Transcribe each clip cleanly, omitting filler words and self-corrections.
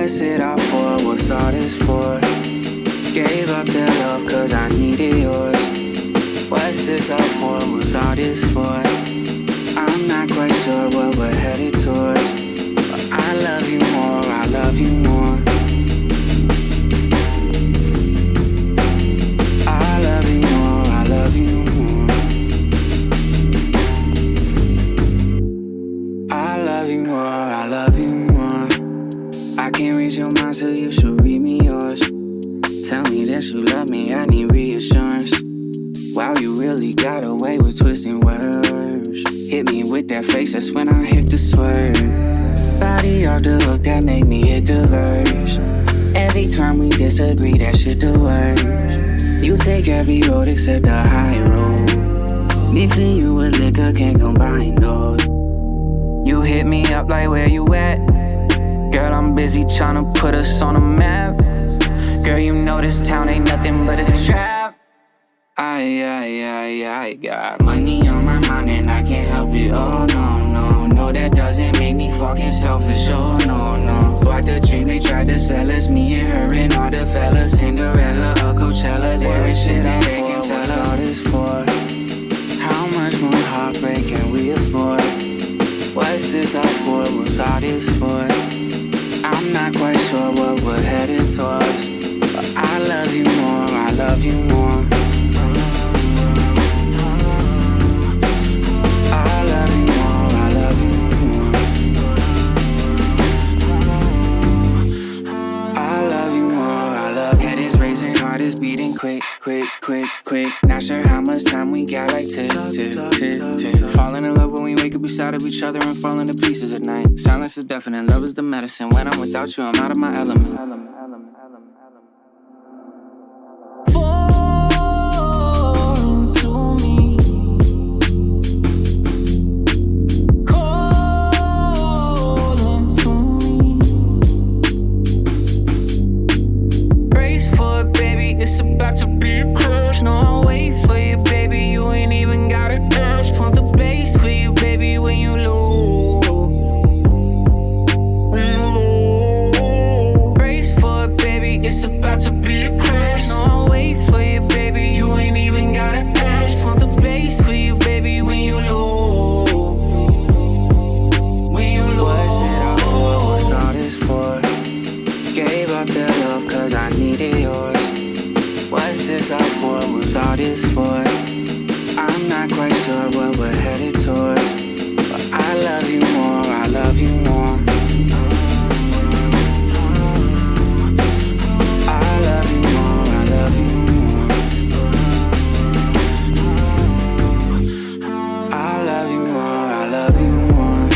What's it all for? What's all this for? Gave up that love cause I needed yours. What's this all for? What's all this for? I'm not quite sure what we're headed towards, but I love you more, I love you more. I love you more, I love you more. I love you more, I love you more. I can't read your mind, so you should read me yours. Tell me that you love me, I need reassurance. Wow, you really got away with twisting words. Hit me with that face, that's when I hit the swerve. Body off the hook, that make me hit the verse. Every time we disagree, that shit the worst. You take every road except the high road. Mixing you with liquor, can't combine those. You hit me up like where you at? Girl, I'm busy tryna put us on a map. Girl, you know this town ain't nothing but a trap. I got money on my mind and I can't help it. Oh no, that doesn't make me fucking selfish. Oh no. What the dream they tried to sell us, me and her and all the fellas. Cinderella or Coachella, there is shit that they can tell us. What's all this for? How much more heartbreak can we afford? What's this all for? What's all this for? I'm not quite sure what we're headed towards, but I love you more, I love you more. I love you more, I love you more. I love you more, I love you. Head is racing, heart is beating quick. Not sure how much time we got, like tick. Falling in love when we wake up beside of each other and falling to pieces at night. Silence is deafening, love is the medicine. When I'm without you, I'm out of my element. It's about to be a crush. No, I'll wait for you, baby. You ain't even got a dash. Pump the bass for you, baby, when you low. Brace for it, baby. It's about to be a crush. No, I'll wait for you, baby. You ain't even got a dash. Pump the bass for you, baby, when you low. When you low. What's it all for? What's all this for? Gave up that love cause I needed yours. What's this all for? What's all this for? I'm not quite sure what we're headed towards, but I love you more, I love you more. I love you more, I love you more. I love you more, I love you more.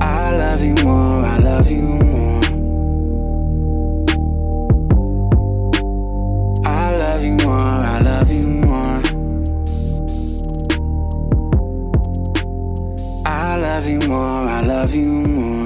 I love you more, I love you more. I love you more, I love you more. I love you more, I love you more.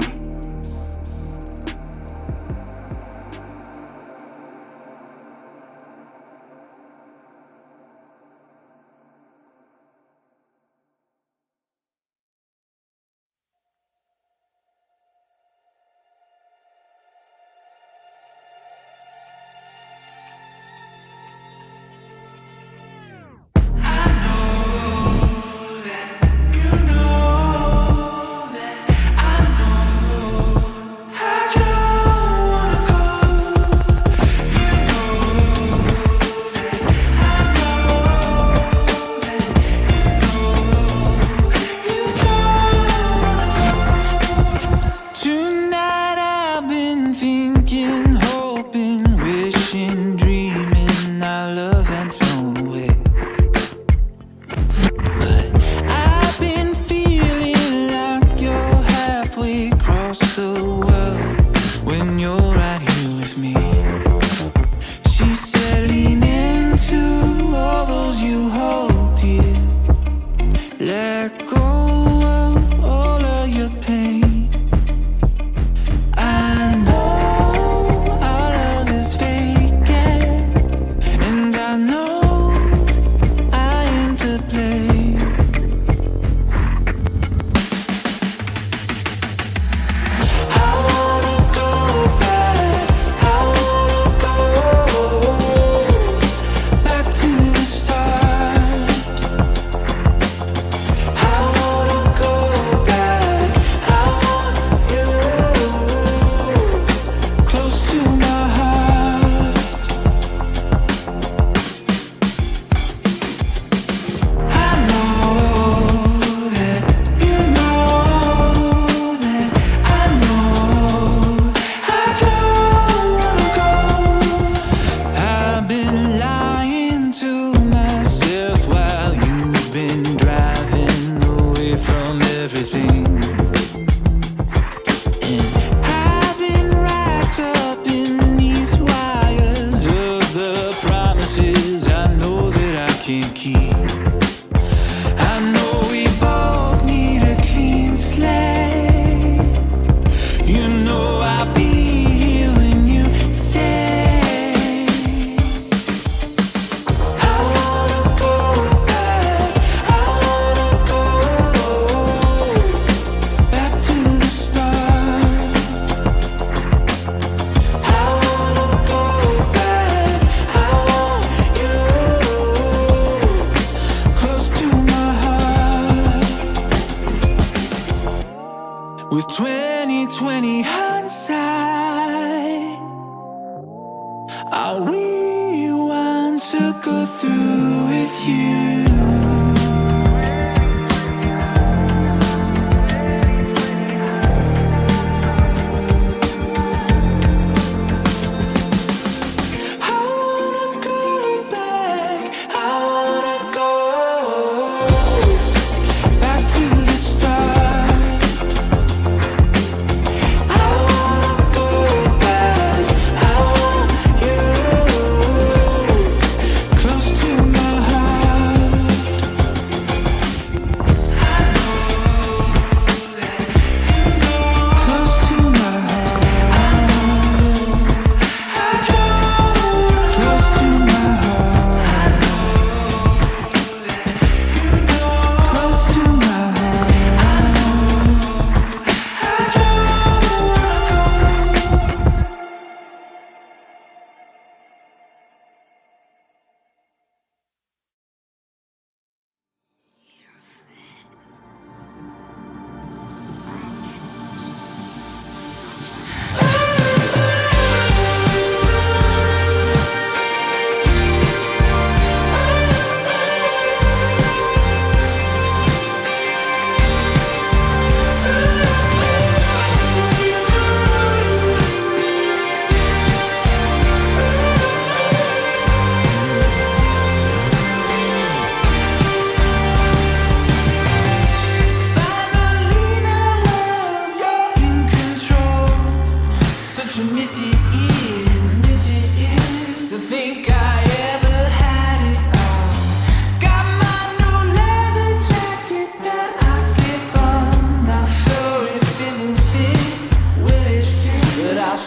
I'll rewind to go through with you.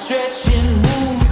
Stretch and move.